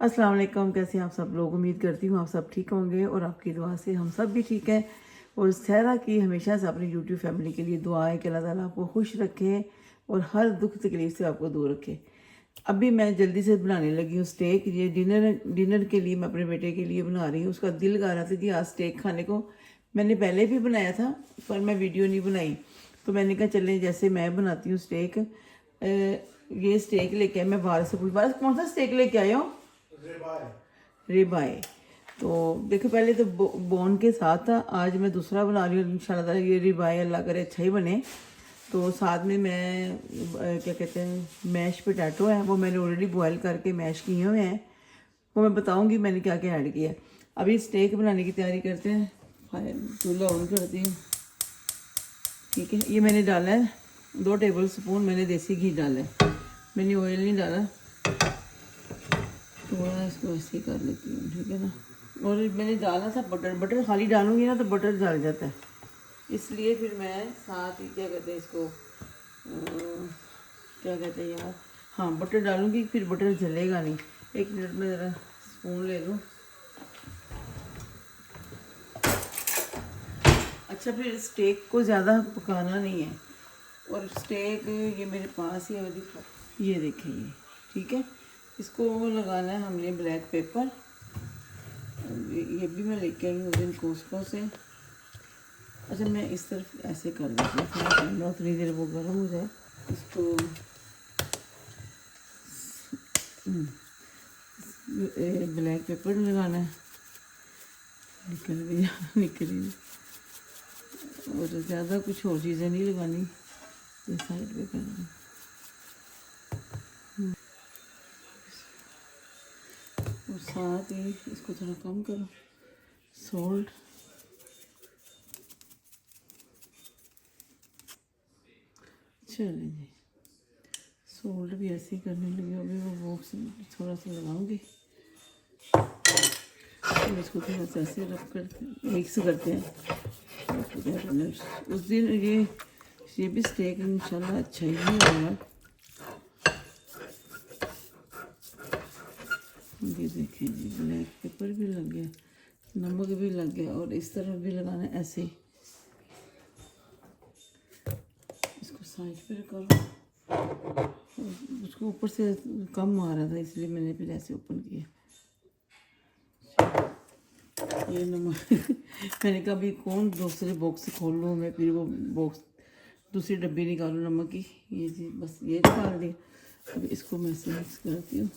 अस्सलाम वालेकुम। कैसे हैं आप सब लोग? उम्मीद करती हूँ आप सब ठीक होंगे और आपकी दुआ से हम सब भी ठीक हैं। और सहरा की हमेशा से अपनी यूट्यूब फैमिली के लिए दुआ है कि अल्लाह ताला आपको खुश रखे और हर दुख तकलीफ से आपको दूर रखे। अभी मैं जल्दी से बनाने लगी हूँ स्टेक। ये डिनर के लिए मैं अपने बेटे के लिए बना रही हूँ। उसका दिल कर रहा था कि आज स्टेक खाने को। मैंने पहले भी बनाया था पर मैं वीडियो नहीं बनाई, तो मैंने कहा चलें जैसे मैं बनाती हूँ स्टेक। ये स्टेक लेके आए, मैं बाहर से पूछ बाहर कौन सा स्टेक लेके आया हूँ? रिबाई। तो देखो पहले तो बोन के साथ था, आज मैं दूसरा बना रही हूँ इंशाल्लाह ताला। ये रिबाई अल्लाह करे अच्छा ही बने। तो साथ में मैं क्या कहते हैं मैश पोटैटो है, वो मैंने ऑलरेडी बॉयल करके मैश किए हुए हैं। वो मैं बताऊंगी मैंने क्या क्या ऐड किया। अभी स्टेक बनाने की तैयारी करते हैं। चूल्हा ऑन करती हूँ। ठीक है, ये मैंने डाला है 2 टेबल स्पून मैंने देसी घी डाला है, मैंने ऑयल नहीं डाला। थोड़ा इसको ऐसे ही कर लेती हूँ, ठीक है ना। और मैंने डाला था बटर खाली डालूंगी ना तो बटर जल जाता है, इसलिए फिर मैं साथ ही क्या कहते हैं इसको क्या कहते हैं यार, हाँ बटर डालूंगी, फिर बटर जलेगा नहीं। 1 मिनट में ज़रा स्पून ले लूँ। अच्छा, फिर स्टेक को ज़्यादा पकाना नहीं है। और स्टेक ये मेरे पास ही है, ये देखें ये, ठीक है। इसको लगाना है हमने ब्लैक पेपर। ये भी मैं लेके आई हूँ उस दिन कोस्को से। अच्छा, मैं इस तरफ ऐसे कर लेती हूँ, कैमरा उतनी देर वो गर्म हो जाए। इसको ब्लैक पेपर लगाना है। निकल और ज़्यादा कुछ और चीज़ें नहीं लगानी, ये साइड पे करना। और साथ ही इसको थोड़ा कम करो, सॉल्ट। चलिए जी, सॉल्ट भी ऐसे ही करने लगी। अभी वो बॉक्स थोड़ा सा लगाऊंगी। तो इसको थोड़ा सा ऐसे रख कर मिक्स करते हैं। उस दिन ये भी स्टेक इंशाल्लाह अच्छा ही होगा। ये देखें जी, ब्लैक पेपर भी लग गया, नमक भी लग गया, और इस तरफ भी लगाना है ऐसे ही। इसको साइड पे करो। उसको ऊपर से कम आ रहा था इसलिए मैंने फिर ऐसे ओपन किया। ये नमक मैंने कहा अभी कौन दूसरे बॉक्स खोल लूँ मैं, फिर वो बॉक्स दूसरी डब्बी निकालूँ नमक की। ये जी बस ये निकाल दी। अब इसको मैं से मिक्स करती हूँ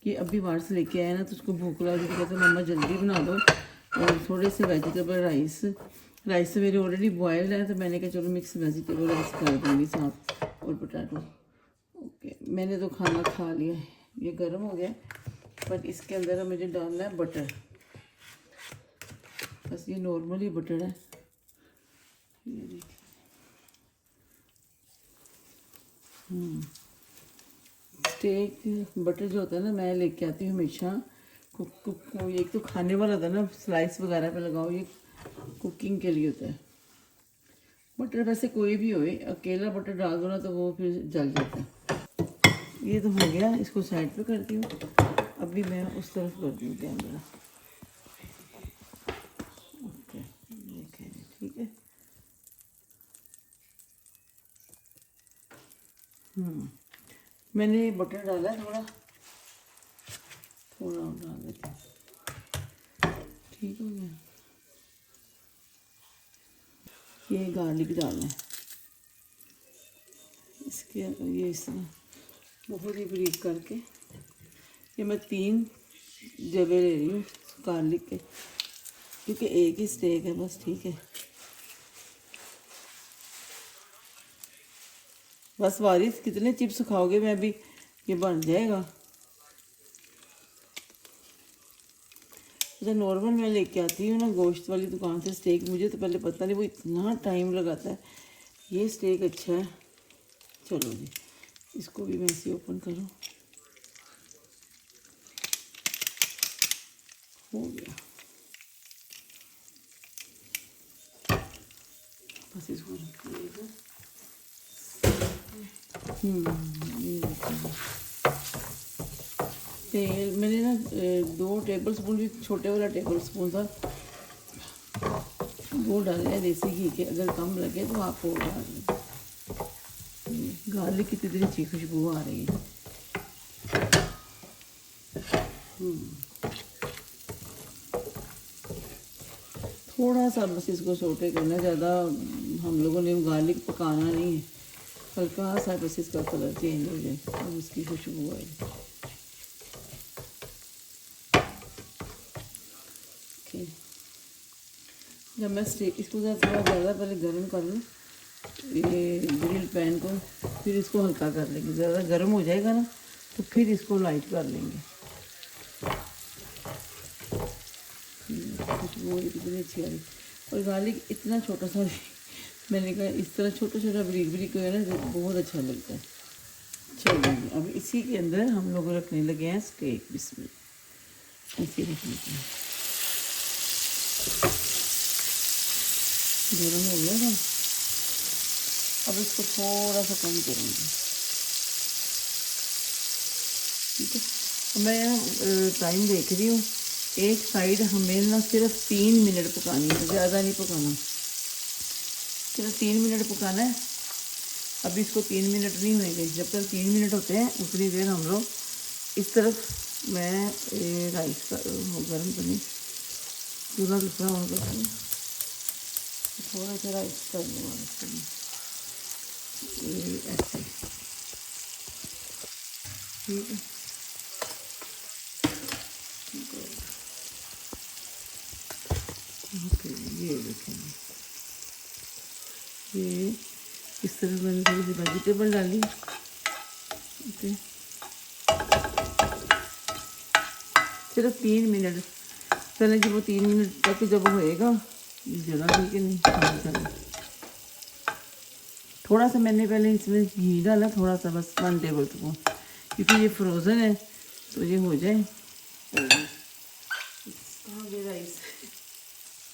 कि अभी बाहर से लेके आया ना तो उसको भूख लगी तो कहते मम्मा जल्दी बना दो। और थोड़े से वेजिटेबल राइस मेरे ऑलरेडी बॉयल्ड है, तो मैंने कहा चलो मिक्स वेजिटेबल राइस कर दूँगी साथ, और पोटैटो। ओके, मैंने तो खाना खा लिया है, ये गर्म हो गया। पर इसके अंदर मुझे डालना है बटर। बस ये नॉर्मल ही बटर है, ये देखिए। स्टेक बटर जो होता है ना, मैं लेके आती हूँ हमेशा। एक तो खाने वाला होता है ना, स्लाइस वगैरह पे लगाओ, ये कुकिंग के लिए होता है। बटर वैसे कोई भी हो, अकेला बटर डाल दो ना तो वो फिर जल जाता है। ये तो हो गया, इसको साइड पे करती हूँ। अभी मैं उस तरफ कर दूँ कैमरा। ओके, ठीक है। मैंने बटर डाला थोड़ा थोड़ा और डाल देती हूँ। ठीक हो गया। ये गार्लिक डालना है इसके, ये इस तरह बहुत ही बारीक करके। ये मैं 3 जवे ले रही हूँ गार्लिक के, क्योंकि एक ही स्टेक है बस, ठीक है। बस वारिस कितने चिप्स खाओगे, मैं भी ये बन जाएगा। अच्छा, नॉर्मल मैं लेके आती हूँ ना गोश्त वाली दुकान से स्टेक, मुझे तो पहले पता नहीं वो इतना टाइम लगाता है। ये स्टेक अच्छा है। चलो जी, इसको भी मैं ऐसे ओपन करूँ। हो गया, बस इसको ये तेल मैंने ना 2 टेबल स्पून, भी छोटे वाला टेबल स्पून था वो डाले हैं देसी घी के। अगर कम लगे तो आप वो डाल लें। गार्लिक की कितनी अच्छी खुशबू आ रही है। थोड़ा सा बस इसको सोटे करना, ज़्यादा हम लोगों ने गार्लिक पकाना नहीं है, हल्का सा बस इसका कलर चेंज हो जाए और इसकी खुशबू आए। ओके, जब मैं इसको थोड़ा ज़्यादा पहले गर्म कर लूँ ये ग्रिल पैन को, फिर इसको हल्का कर लेंगे। ज़्यादा गर्म हो जाएगा ना तो फिर इसको लाइट कर लेंगे। खुशबू कितनी अच्छी आ रही। और गार्लिक इतना छोटा सा मैंने कहा इस तरह छोटा छोटा ब्रिक ब्रिक है ना, बहुत अच्छा लगता है। चलिए अब इसी के अंदर हम लोग रखने लगे हैं स्टेक। इसमें ऐसे रख लेते हैं। गर्म हो गया था, अब इसको थोड़ा सा कम करूँगी। ठीक है, मैं टाइम देख रही हूँ। एक साइड हमें ना सिर्फ 3 मिनट पकानी है, ज़्यादा नहीं पकाना, सिर्फ 3 मिनट पकाना है। अब इसको 3 मिनट नहीं होंगे, जब तक 3 मिनट होते हैं उतनी देर हम लोग इस तरफ मैं राइस का गर्म करनी, पूरा दूसरा ऑन करती हूँ। थोड़ा सा राइस कर लूँगा ऐसे। ठीक है, ओके, ये देखेंगे। ये इस तरह मैंने थोड़ी सी वेजिटेबल डाली। ओके, सिर्फ 3 मिनट पहले, जब वो 3 मिनट तक जब होएगा, जला ठीक है नहीं चलो। थोड़ा सा मैंने पहले इसमें घी डाला, थोड़ा सा बस 1 टेबल स्पून, क्योंकि ये फ्रोज़न है तो ये हो जाए। कहाँ गया राइस?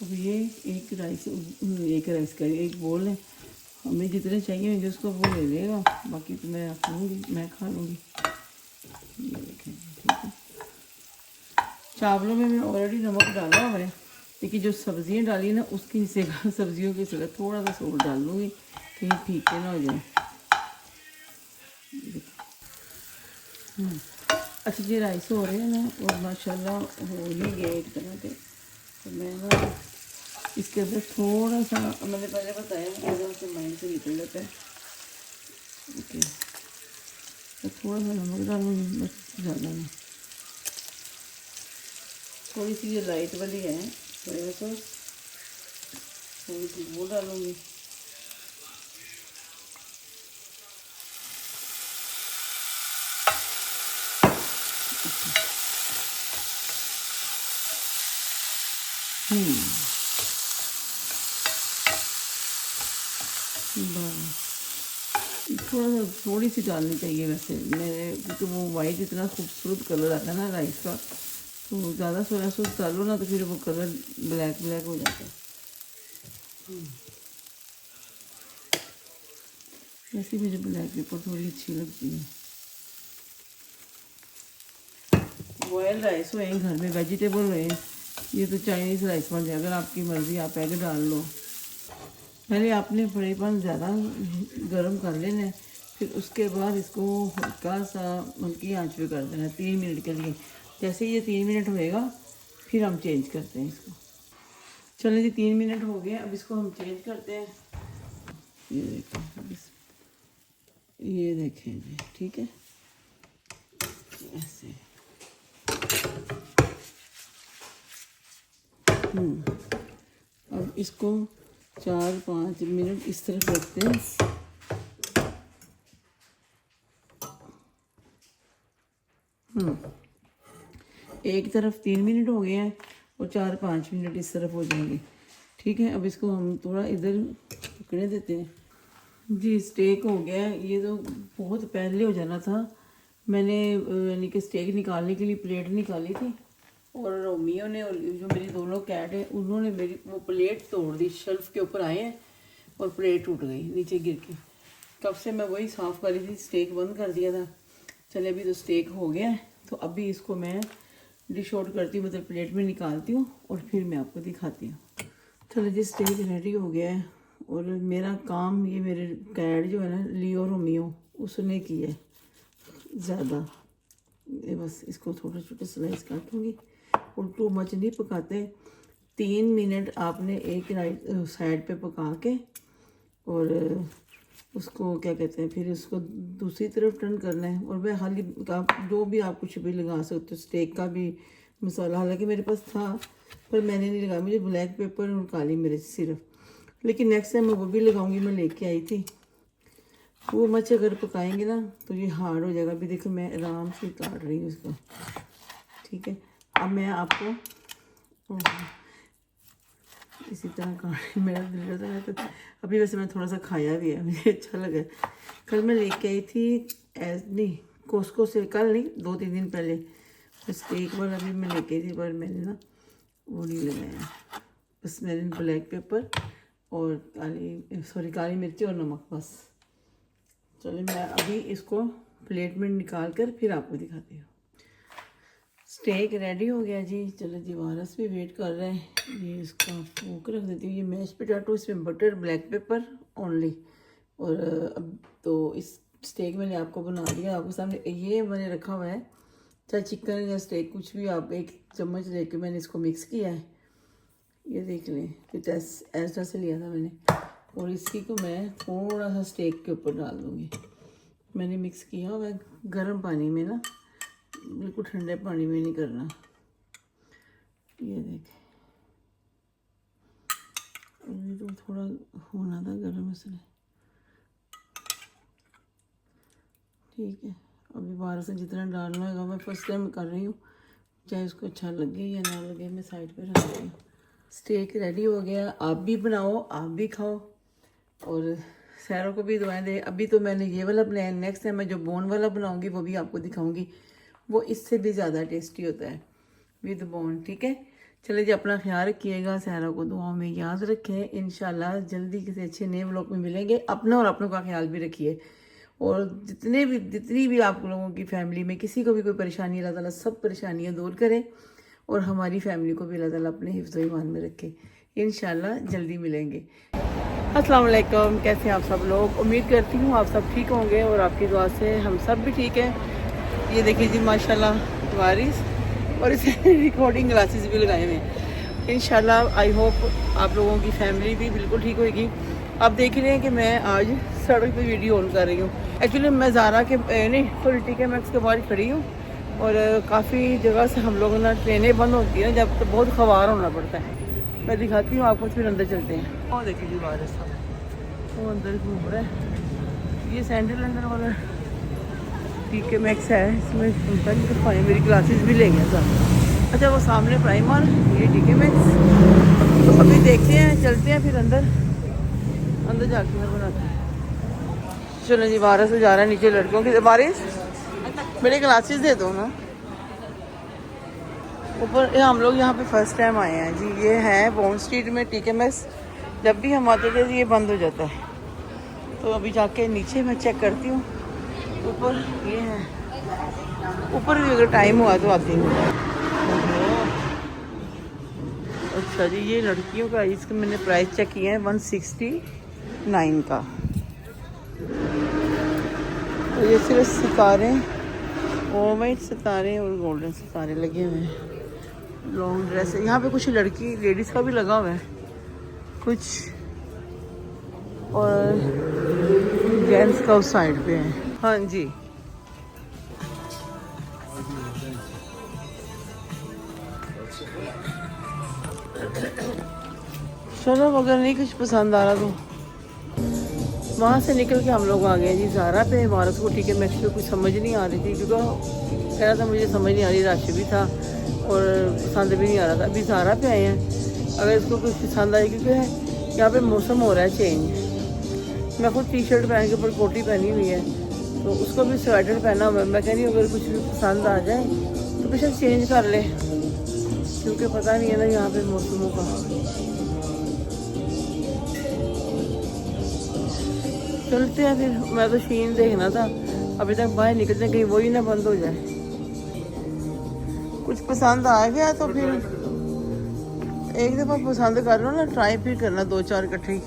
अब ये एक राइस का एक बोल है, हमें जितने चाहिए होंगे उसको वो ले लेगा, बाकी तो मैं रख लूँगी, मैं खा लूँगी। ये देखें, ठीक है। चावलों में मैं ऑलरेडी नमक डाला हुआ है, लेकिन जो सब्जियां डाली ना उसकी जगह सब्जियों की जगह थोड़ा सा सोल डाल लूँगी, कहीं फीके ना हो जाए। अच्छा, ये राइस हो रहे हैं ना और माशाल्लाह हो ही गए एक तरह के। तो मैं ना इसके अंदर थोड़ा सा, मैंने पहले बताया एकदम से माइंड से निकल जाता है। ओके, तो थोड़ा सा नमक डालूँगी, बस ज़्यादा नहीं। थोड़ी सी ये लाइट वाली है सोया सॉस, थोड़ी सी वो डालूँगी। थोड़ा सा थोड़ी सी डालनी चाहिए वैसे मेरे, क्योंकि वो वाइट इतना खूबसूरत कलर आता है ना राइस का, तो ज़्यादा सोया सॉस डालो ना तो फिर वो कलर ब्लैक ब्लैक हो जाता है। वैसे मुझे ब्लैक पेपर थोड़ी अच्छी लगती है। बॉयल राइस हो घर में, वेजिटेबल हो, ये तो चाइनीज़ राइस बन जाए। अगर आपकी मर्ज़ी आप एग डाल लो। पहले आपने फ्राईपैन ज़्यादा गर्म कर लेना है, फिर उसके बाद इसको हल्का सा हल्की आंच पे कर देना है 3 मिनट के लिए। जैसे ये 3 मिनट होएगा फिर हम चेंज करते हैं इसको। चलिए जी, 3 मिनट हो गए, अब इसको हम चेंज करते हैं। ये देखें, ये देखें जी, ठीक है ऐसे। अब इसको 4-5 मिनट इस तरफ रखते हैं। एक तरफ 3 मिनट हो गए हैं और 4-5 मिनट इस तरफ हो जाएंगे। ठीक है, अब इसको हम थोड़ा इधर पकड़े देते हैं जी। स्टेक हो गया है, ये तो बहुत पहले हो जाना था। मैंने यानी कि स्टेक निकालने के लिए प्लेट निकाली थी और रोमियो ने और जो मेरी दोनों कैट है उन्होंने मेरी वो प्लेट तोड़ दी। शेल्फ के ऊपर आए हैं और प्लेट टूट गई नीचे गिर के। कब से मैं वही साफ़ कर रही थी, स्टेक बंद कर दिया था। चले अभी तो स्टेक हो गया है, तो अभी इसको मैं डिश आउट करती हूँ, मतलब प्लेट में निकालती हूँ और फिर मैं आपको दिखाती हूँ। चलो जी, स्टेक रेडी हो गया है। और मेरा काम ये मेरे कैड जो है ना, लियो रोमियो, उसने किया है ज़्यादा। ये बस इसको छोटे छोटे स्लाइस काटूँगी और टू मच नहीं पकाते। 3 मिनट आपने एक साइड पे पका के और उसको क्या कहते हैं, फिर उसको दूसरी तरफ टर्न करना है। और वह हाली आप जो भी आप कुछ भी लगा सकते हो, स्टेक का भी मसाला हालांकि मेरे पास था पर मैंने नहीं लगाया, मुझे ब्लैक पेपर और काली मिर्च सिर्फ, लेकिन नेक्स्ट टाइम मैं वो भी लगाऊंगी। मैं लेके आई थी वो मच, अगर पकाएंगे ना तो ये हार्ड हो जाएगा। अभी देखो मैं आराम से काट रही हूँ इसको, ठीक है। अब मैं आपको इसी तरह काट, मेरा दिल करता है तो अभी वैसे मैं थोड़ा सा खाया भी है, मुझे अच्छा लगा। कल मैं लेके आई थी नहीं कोस्को से, कल नहीं 2-3 दिन पहले स्टेक वाला भी मैं लेके आई थी, पर मैंने ना वो नहीं लगाया। बस मैंने ब्लैक पेपर और काली मिर्ची और नमक बस। चलिए मैं अभी इसको प्लेट में निकाल कर फिर आपको दिखाती हूँ। स्टेक रेडी हो गया जी। चलो जी, वारस भी वेट कर रहे हैं। ये इसका फोक रख देती हूँ। ये मैश पोटैटो, इसमें बटर, ब्लैक पेपर ओनली। और अब तो इस स्टेक मैंने आपको बना दिया, आपके सामने ये मैंने रखा हुआ है। चाहे चिकन या स्टेक कुछ भी, आप 1 चम्मच लेके मैंने इसको मिक्स किया है। ये देख लें, फिर ऐसा से लिया था मैंने। और इसी को मैं थोड़ा सा स्टेक के ऊपर डाल दूँगी। मैंने मिक्स किया हुआ है गर्म पानी में ना, बिल्कुल ठंडे पानी में नहीं करना। ये देखें, ये तो थोड़ा होना था गर्म इसलिए, ठीक है। अभी 12 से जितना डालना होगा, मैं फर्स्ट टाइम कर रही हूँ, चाहे उसको अच्छा लगे या ना लगे, मैं साइड पे रख रही हूँ। स्टेक रेडी हो गया, आप भी बनाओ, आप भी खाओ और सैरों को भी दुआएं दें। अभी तो मैंने ये वाला बनाया, नेक्स्ट टाइम मैं जो बोन वाला बनाऊंगी वो भी आपको दिखाऊंगी, वो इससे भी ज़्यादा टेस्टी होता है विद बोन, ठीक है। चलिए जी, अपना ख्याल रखिएगा, सैरा को दुआओं में याद रखें। इंशाल्लाह जल्दी किसी अच्छे नए व्लॉग में मिलेंगे। अपना और अपनों का ख्याल भी रखिए। और जितनी भी आप लोगों की फैमिली में किसी को भी कोई परेशानी, अल्लाह ताला सब परेशानियाँ दूर करे और हमारी फैमिली को भी अल्लाह ताला अपने हिफ्ज़ ईमान में रखे। इंशाल्लाह जल्दी मिलेंगे। अस्सलाम वालेकुम, कैसे हैं आप सब लोग? उम्मीद करती हूँ आप सब ठीक होंगे और आपकी दुआ से हम सब भी ठीक हैं। ये देखिए जी, माशाल्लाह वारिस, और इसे रिकॉर्डिंग ग्लासेस भी लगाए हुए हैं। इंशाल्लाह आई होप आप लोगों की फैमिली भी बिल्कुल ठीक होगी। आप देख रहे हैं कि मैं आज सड़क पे वीडियो ऑन कर रही हूँ। एक्चुअली मैं ज़ारा के नहीं क्वालिटी के मैक्स के बाहर खड़ी हूँ और काफ़ी जगह से हम लोग ना ट्रेनें बंद होती हैं जब, तो बहुत खवार होना पड़ता है। मैं दिखाती हूँ आपको, फिर अंदर चलते हैं। और देखिए जी, बारिश वो अंदर घूम रहा है। ये सेंट्रल अंडर वाला TK मैक्स है, इसमें मेरी क्लासेस भी ले गया था। अच्छा, वो सामने प्राइमर, ये TK मैक्स। तो अभी देखते हैं, चलते हैं फिर अंदर जाके मैं बनाते हैं। चलो जी, बारिश से जा रहा है नीचे लड़कों की। बारिश मेरे क्लासेस दे दो ना ऊपर। हम लोग यहाँ पे फर्स्ट टाइम आए हैं जी। ये है बॉन्ड स्ट्रीट में TK मैक्स। जब भी हम आते थे ये बंद हो जाता है, तो अभी जाके नीचे मैं चेक करती हूँ। ऊपर ये है, ऊपर भी अगर टाइम हुआ तो आती हूँ। अच्छा जी, ये लड़कियों का, इसका मैंने प्राइस चेक किया है 169 का। तो ये सिर्फ सितारे, वाइट सितारे और गोल्डन सितारे लगे हुए हैं। लॉन्ग ड्रेस है यहाँ पे, कुछ लड़की लेडीज़ का भी लगा हुआ है कुछ, और जेंट्स का उस साइड पे है। हाँ जी, चलो अगर नहीं कुछ पसंद आ रहा तो वहाँ से निकल के हम लोग आ गए जी ज़ारा पे। वारस को TK मैक्स पे कुछ समझ नहीं आ रही थी, क्योंकि कह रहा था मुझे समझ नहीं आ रही, रश भी था और पसंद भी नहीं आ रहा था। अभी ज़ारा पे आए हैं, अगर इसको कुछ पसंद आए, क्योंकि यहाँ पे मौसम हो रहा है चेंज। मैं खुद T-शर्ट पहन के ऊपर कोटी पहनी हुई है, तो उसको भी स्वेटर पहना हुआ है। मैं कह रही हूँ अगर कुछ भी पसंद आ जाए तो कुछ चेंज कर ले, क्योंकि पता नहीं है ना यहाँ पे मौसमों का। चलते हैं फिर। मैं तो शीन देखना था, अभी तक बाहर निकलते हैं कहीं वही ना बंद हो जाए। कुछ पसंद आ गया तो फिर एक दफ़ा पसंद कर लो ना, ट्राई फिर करना 2-4 इकट्ठे ही।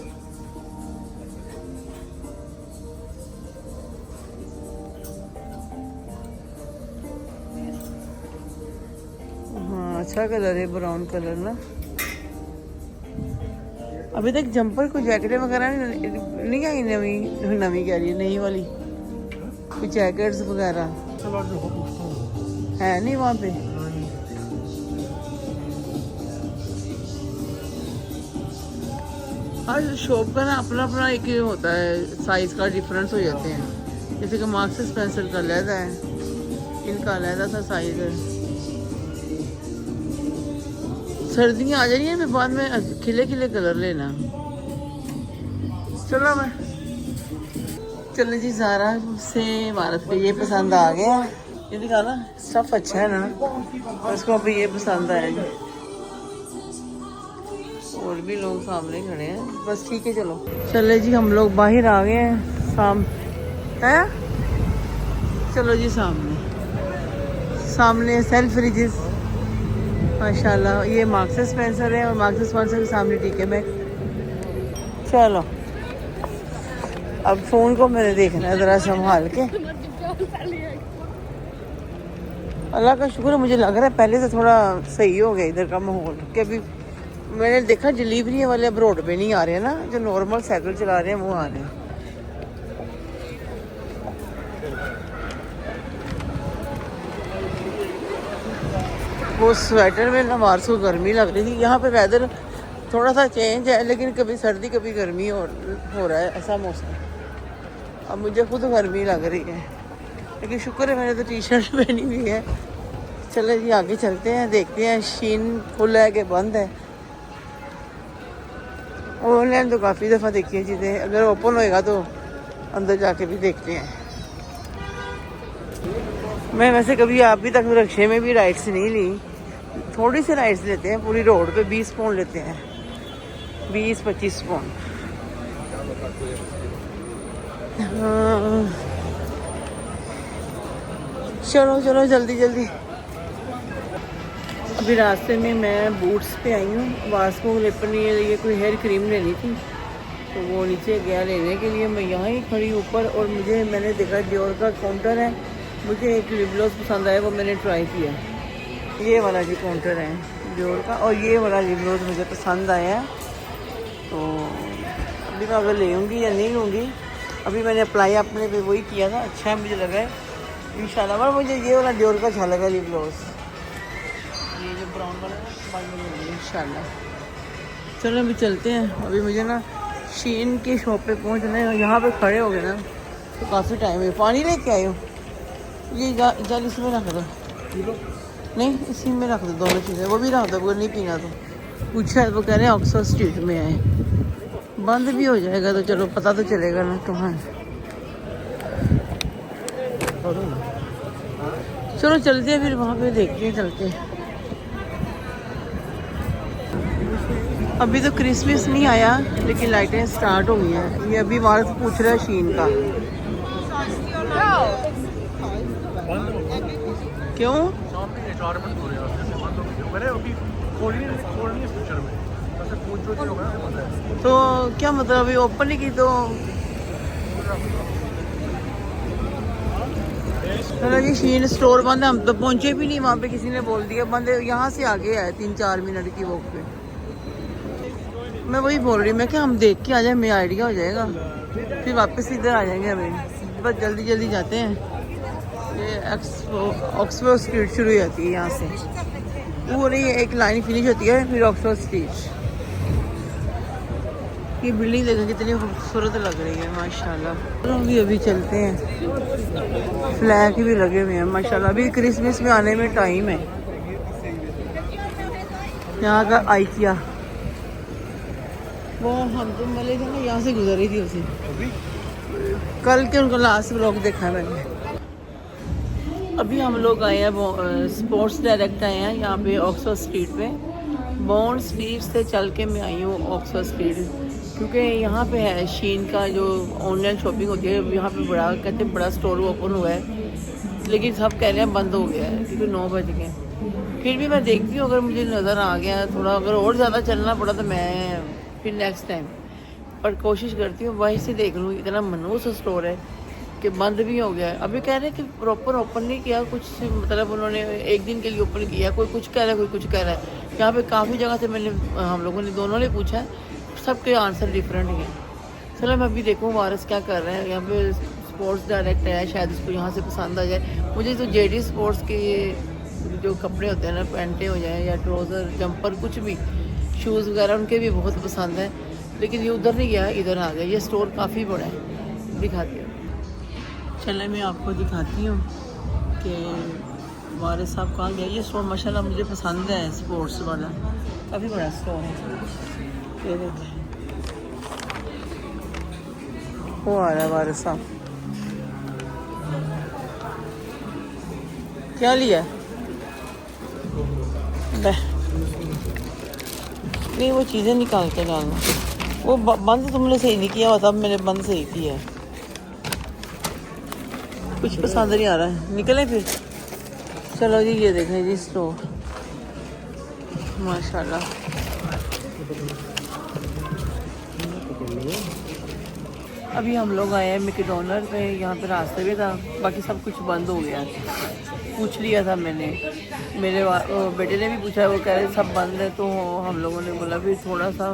हाँ अच्छा कलर है, ब्राउन कलर ना। अभी तक जंपर को जैकेटें वगैरह नहीं आई, नवी नवी कह रही है, नई वाली कुछ जैकेट्स वगैरह है नहीं वहाँ पे। हर शॉप का ना अपना अपना एक होता है, साइज का डिफरेंस हो जाते हैं। जैसे कि मार्क्स स्पेंसर का अलहदा है, इनका अलहदा सा साइज है। सर्दियाँ आ जाएंगी फिर बाद में खिले खिले कलर लेना। चलो मैं चलो जी, ज़ारा से भारत पे ये पसंद आ गया। ये दिखा ना, स्टफ अच्छा है ना, उसको अभी ये पसंद आया जी। और भी लोग सामने खड़े हैं, बस ठीक है। चलो चले जी, हम लोग बाहर आ गए हैं। है चलो जी, सामने सेल्फ फ्रिजेस माशाल्लाह। ये मार्क्स स्पेंसर है और मार्क्स स्पेंसर के सामने टीके बैग। चलो अब फ़ोन को मैंने देखना है ज़रा संभाल के। अल्लाह का शुक्र है, मुझे लग रहा है पहले से थोड़ा सही हो गया इधर का माहौल। कि अभी मैंने देखा डिलीवरी वाले अब रोड पे नहीं आ रहे हैं ना, जो नॉर्मल साइकिल चला रहे हैं वो आ रहे हैं। वो स्वेटर में नवार्स को गर्मी लग रही थी। यहाँ पे वेदर थोड़ा सा चेंज है, लेकिन कभी सर्दी कभी गर्मी हो रहा है, ऐसा मौसम। अब मुझे खुद गर्मी लग रही है, लेकिन शुक्र है मैंने तो टी शर्ट पहनी हुई है। चलो जी आगे चलते हैं, देखते हैं शीन खुला है कि बंद है। ऑनलाइन तो काफ़ी दफ़ा देखी है चीज़ें, अगर ओपन होएगा तो अंदर जाके भी देखते हैं। मैं वैसे कभी अभी तक रक्शे में भी राइड्स नहीं ली, थोड़ी सी राइड्स लेते हैं। पूरी रोड पे 20 पाउंड लेते हैं, 20-25 पाउंड। हाँ चलो चलो जल्दी जल्दी। अभी रास्ते में मैं बूट्स पे आई हूँ। वास को लेपने के लिए कोई हेयर क्रीम लेनी थी, तो वो नीचे गया लेने के लिए। मैं यहाँ ही खड़ी ऊपर, और मैंने देखा डियोर का काउंटर है। मुझे एक लिप ग्लॉस पसंद आया, वो मैंने ट्राई किया। ये वाला जी काउंटर है डियोर का, और ये वाला लिप ग्लॉस मुझे पसंद आया है। तो अभी मैं अगर लेंगी या नहीं लूँगी। अभी मैंने अप्लाई अपने पे वही किया था, अच्छा है मुझे लगा है इंशाल्लाह। पर मुझे ये वाला डियोर का अच्छा लगा लिप ग्लॉस, ये जो ब्राउन वाला है इंशाल्लाह। चलो अभी चलते हैं। अभी मुझे ना शीन की शॉप पे पहुंचना है। यहाँ पे खड़े हो गए ना तो काफ़ी टाइम है। पानी लेके आए हो, ये जल इसमें रख दो। नहीं इसी में रख दो, दोनों चीज़ें वो भी रख दो, अगर नहीं पीना तो। पूछा वो कह रहे हैं ऑक्सफोर्ड स्ट्रीट में आए, बंद भी हो जाएगा तो चलो पता तो चलेगा ना कहाँ है। चलो चलते हैं फिर, वहाँ पे देखते हैं, चलते हैं। अभी तो क्रिसमस नहीं आया, लेकिन लाइटें स्टार्ट हो गई हैं। ये अभी भारत पूछ रहा है शीन का, क्यों? तो क्या मतलब अभी ओपन ही की तो चलो जी। शीन स्टोर बंद है, हम तो पहुंचे भी नहीं वहाँ पे, किसी ने बोल दिया बंद है। यहाँ से आगे है 3-4 मिनट की वॉक पे। मैं वही बोल रही, मैं क्या हम देख के आ जाए, मेरा आइडिया हो जाएगा, फिर वापस इधर आ जाएंगे। हमें बस जल्दी जल्दी जाते हैं। ये ऑक्सफोर्ड स्ट्रीट शुरू हो जाती है यहाँ से, वो रही एक लाइन फिनिश होती है, फिर ऑक्सफोर्ड स्ट्रीट। ये बिल्डिंग देखो कितनी खूबसूरत लग रही है माशाल्लाह। तो अभी चलते हैं। फ्लैग भी लगे हुए हैं माशाल्लाह। अभी क्रिसमस में आने में टाइम है। यहाँ का आइकिया, वो हम तुम वाले थे ना, यहाँ से गुजर रही थी उसे कल के, उनका लास्ट व्लॉग देखा है मैंने। अभी हम लोग आए हैं स्पोर्ट्स डायरेक्ट आए हैं यहाँ पे ऑक्सफोर्ड स्ट्रीट पे। बॉन्ड स्ट्रीट से चल के मैं आई हूँ ऑक्सफोर्ड स्ट्रीट, क्योंकि यहाँ पे है शीन का जो ऑनलाइन शॉपिंग होती है। यहाँ पे बड़ा कहते हैं बड़ा स्टोर ओपन हुआ है, लेकिन सब कह रहे हैं बंद हो गया है क्योंकि 9 बज गए। फिर भी मैं देखती हूँ, अगर मुझे नज़र आ गया थोड़ा, अगर और ज़्यादा चलना पड़ा तो मैं फिर नेक्स्ट टाइम, पर कोशिश करती हूँ वहीं से देख लूँ। इतना मनहूस स्टोर है कि बंद भी हो गया है। अभी कह रहे हैं कि प्रॉपर ओपन नहीं किया कुछ, मतलब उन्होंने एक दिन के लिए ओपन किया, कोई कुछ कह रहा है कोई कुछ कह रहा है। यहाँ पे काफ़ी जगह से मैंने, हम लोगों ने दोनों ने पूछा है, सबके आंसर डिफरेंट ही है। चलो मैं अभी देखूँ वारिस क्या कर रहे हैं। यहाँ पे स्पोर्ट्स डायरेक्ट है, शायद इसको यहाँ से पसंद आ जाए। मुझे तो जेडी स्पोर्ट्स के जो कपड़े होते हैं ना, पैंटें हो जाए या ट्राउज़र जंपर कुछ भी, शूज़ वगैरह उनके भी बहुत पसंद है। लेकिन ये उधर नहीं गया, इधर आ गया। ये स्टोर काफ़ी बड़ा है, दिखाती हूँ। चले मैं आपको दिखाती हूँ कि वारिस साहब कहाँ गया। ये स्टोर माशाल्लाह मुझे पसंद है, स्पोर्ट्स वाला काफ़ी बड़ा स्टोर है। ये देखिए वो आ रहा है वारिस साहब। क्या लिया? नहीं वो चीज़ें निकाल के डालना, वो बंद तुमने सही नहीं किया हुआ था, अब मैंने बंद सही किया है। कुछ पसंद नहीं आ रहा है, निकले फिर। चलो जी ये देखें जी स्टोर माशाल्लाह। अभी हम लोग आए हैं मैकडॉनल्ड में, यहाँ पे रास्ते में था, बाकी सब कुछ बंद हो गया। पूछ लिया था मैंने, मेरे बेटे ने भी पूछा, वो कह रहे सब बंद है। तो हम लोगों ने बोला फिर थोड़ा सा,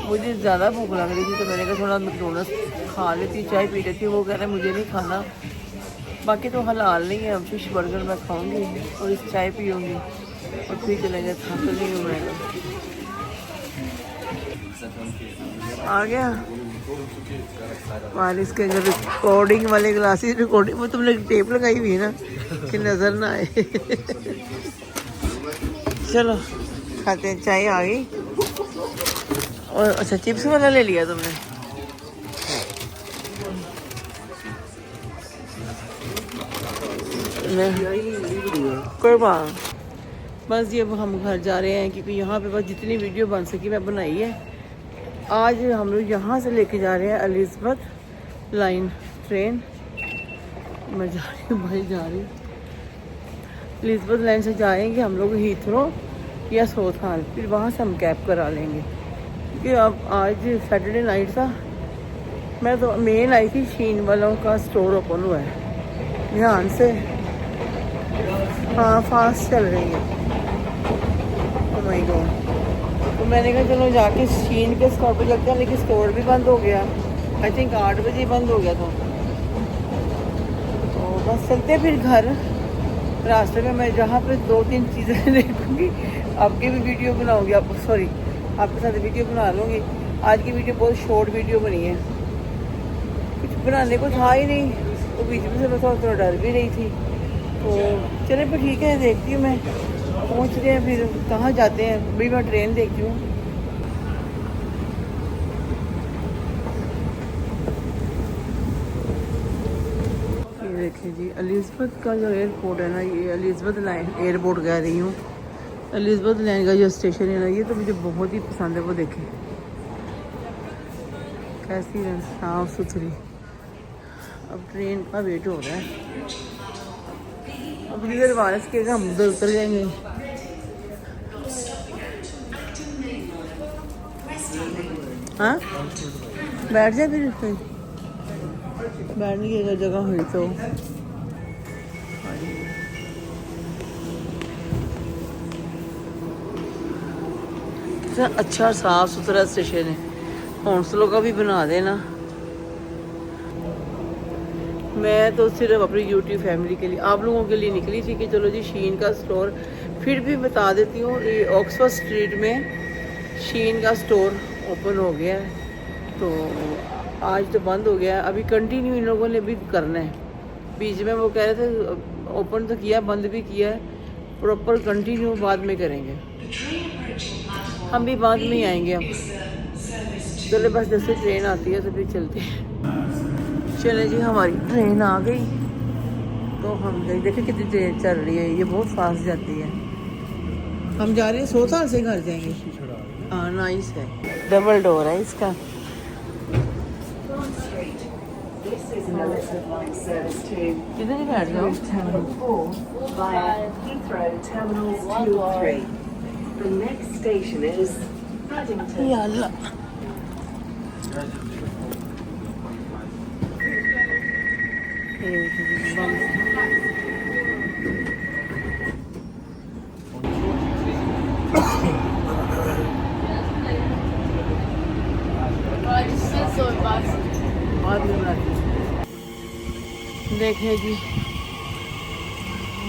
मुझे ज़्यादा भूख लग रही थी तो मैंने कहा थोड़ा मैकडॉनल्ड्स खा लेती, चाय पी लेती। वो कह रहे मुझे नहीं खाना, बाकी तो हलाल नहीं है। अब फिश बर्गर मैं खाऊंगी और इस चाय पीऊँगी और फिर चलेंगे। था तो नहीं मैं आ गया। वारिस के अंदर रिकॉर्डिंग वाले ग्लासेस, रिकॉर्डिंग वो तुमने टेप लगाई हुई है ना कि नज़र ना आए। चलो खाते हैं, चाय आ गई। और अच्छा चिप्स वाला ले लिया तुमने? कोई बात बस ये हम घर जा रहे हैं क्योंकि यहाँ पे बस जितनी वीडियो बन सकी मैं बनाई है। आज हम लोग यहाँ से लेके जा रहे हैं एलिज़ाबेथ लाइन ट्रेन। मैं जा रही हूँ, भाई जा रही हूँ। एलिज़ाबेथ लाइन से जाएंगे हम लोग हीथ्रो या सोथाल, फिर वहाँ से हम कैब करा लेंगे क्योंकि अब आज सैटरडे नाइट था। मैं तो मेन आई थी, शीन वालों का स्टोर ओपन हुआ है ध्यान से। हाँ फास्ट चल रही है। ओह माय गॉड। तो मैंने कहा चलो जाके शीन के स्टोर पे चलते हैं, लेकिन स्टोर भी बंद हो गया। आई थिंक 8 बजे बंद हो गया था। तो बस चलते हैं फिर घर। रास्ते में मैं जहाँ पे 2-3 चीज़ें देखूँगी, आपकी भी वीडियो बनाऊँगी, आप सॉरी आपके साथ वीडियो बना लूँगी। आज की वीडियो बहुत शॉर्ट वीडियो बनी है, कुछ बनाने को था ही नहीं, तो बीच में से मैं थोड़ा डर भी रही थी। तो चले फिर ठीक है, देखती हूँ मैं पहुँच रहे हैं फिर कहाँ जाते हैं। अभी मैं ट्रेन देखती हूँ। ये देखिए जी एलिज़ाबेथ का जो एयरपोर्ट है ना, ये एलिज़ाबेथ लाइन एयरपोर्ट कह रही हूँ। एलिज़ाबेथ लाइन का जो स्टेशन है ना, ये तो मुझे बहुत ही पसंद है। वो देखें कैसी है, साफ सुथरी। अब ट्रेन का वेट हो रहा है। अब इधर वारिस के हम उधर उतर जाएंगे। हाँ बैठ जाए फिर बैठने की अगर जगह हुई तो। कितना अच्छा साफ सुथरा स्टेशन है, हौसलों का भी बना देना। मैं तो सिर्फ अपनी यूट्यूब फैमिली के लिए, आप लोगों के लिए निकली थी कि चलो जी शीन का स्टोर। फिर भी बता देती हूँ, ये ऑक्सफोर्ड स्ट्रीट में शीन का स्टोर ओपन हो गया है। तो आज तो बंद हो गया, अभी कंटिन्यू इन लोगों ने भी करना है। बीच में वो कह रहे थे ओपन तो किया, बंद भी किया है, प्रॉपर कंटिन्यू बाद में करेंगे। हम भी बाद में ही आएंगे। अब चले बस जैसे ट्रेन आती है तो फिर चलते हैं। चले जी हमारी ट्रेन आ गई, तो हम देखें कितनी ट्रेन चल रही है। ये बहुत फास्ट जाती है। हम जा रहे हैं सोथाल से घर जाएंगे। हाँ नाइस है, डबल डोर है इसका। Elizabeth line service to इधर ही बैठ जाओ। Terminal 4 via Heathrow Terminals 2 and 3. The next station is Paddington. या अल्लाह। देखे जी,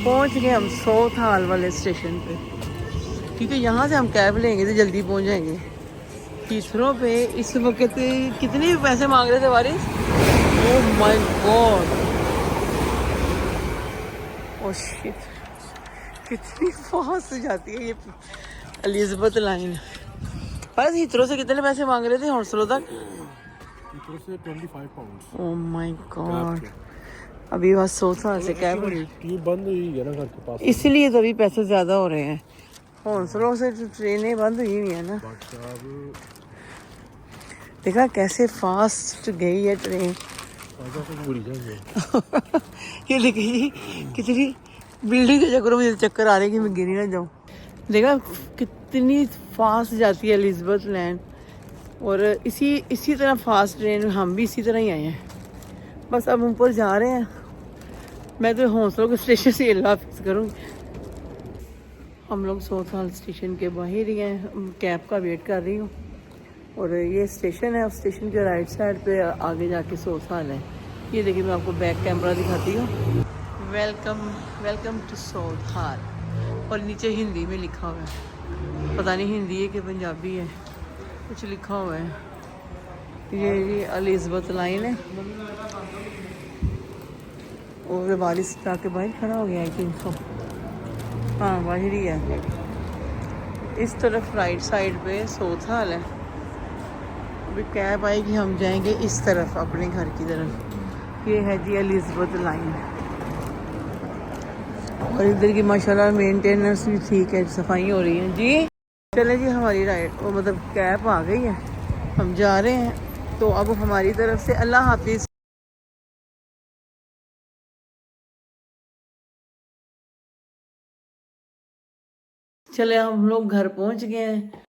पहुंच गए हम साउथ हाल वाले स्टेशन पे। ठीक है, यहाँ से हम कैब लेंगे तो जल्दी पहुंच जाएंगे। हीथ्रो पे इस वक्त कितने पैसे मांग रहे थे Waris? Oh my god, oh shit, कितनी फास्ट जाती है ये एलिजाबेथ लाइन। बस हीथ्रो से कितने पैसे मांग रहे थे हॉस्टलो तक? हीथ्रो से 25 पाउंड। ओह माय गॉड, अभी बस सोचा से कैब ये बंद हुई है ना घर के पास, इसलिए तो अभी पैसे ज़्यादा हो रहे हैं। हौसलों से ट्रेनें बंद हुई हुई है ना। देखा कैसे फास्ट गई है ट्रेन। ये देखिए जी, कितनी बिल्डिंग के चक्करों में चक्कर आ रहे हैं कि मैं गिरी ना जाऊँ। देखा कितनी फास्ट जाती है एलिजाबेथ लाइन, और इसी तरह फास्ट ट्रेन हम भी इसी तरह ही आए हैं। बस अब ऊपर जा रहे हैं। मैं तो हौसलों के स्टेशन से अल्लाह हाफिज़ करूँगी। हम लोग साउथ हाल स्टेशन के बाहर ही हैं, कैब का वेट कर रही हूँ। और ये स्टेशन है, उस स्टेशन के राइट साइड पे आगे जाके साउथ हाल है। ये देखिए, मैं आपको बैक कैमरा दिखाती हूँ। वेलकम वेलकम टू साउथ हाल, और नीचे हिंदी में लिखा हुआ है, पता नहीं हिंदी है कि पंजाबी है, कुछ लिखा हुआ है। ये एलिजाबेथ लाइन है, और वारिस जाके बाहर खड़ा हो गया है कि इनको, हाँ बाहर ही है। इस तरफ राइट साइड पे साउथ हाल है। अभी कैब आएगी, हम जाएंगे इस तरफ अपने घर की तरफ। ये है जी एलिजाबेथ लाइन, और इधर की माशाल्लाह मेंटेनेंस भी ठीक है, सफाई हो रही है जी। चले जी, हमारी राइड वो मतलब कैब आ गई है, हम जा रहे हैं। तो अब हमारी तरफ से अल्लाह हाफिज़। चले, हम लोग घर पहुंच गए हैं।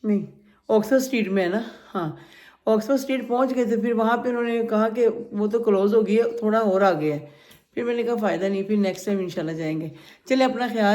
नहीं, ऑक्सफोर्ड स्ट्रीट में है ना, हाँ ऑक्सफोर्ड स्ट्रीट पहुंच गए थे। फिर वहाँ पे उन्होंने कहा कि वो तो क्लोज हो गई है, थोड़ा और आगे है। फिर मैंने कहा फ़ायदा नहीं, फिर नेक्स्ट टाइम इंशाल्लाह जाएंगे। चले, अपना ख्याल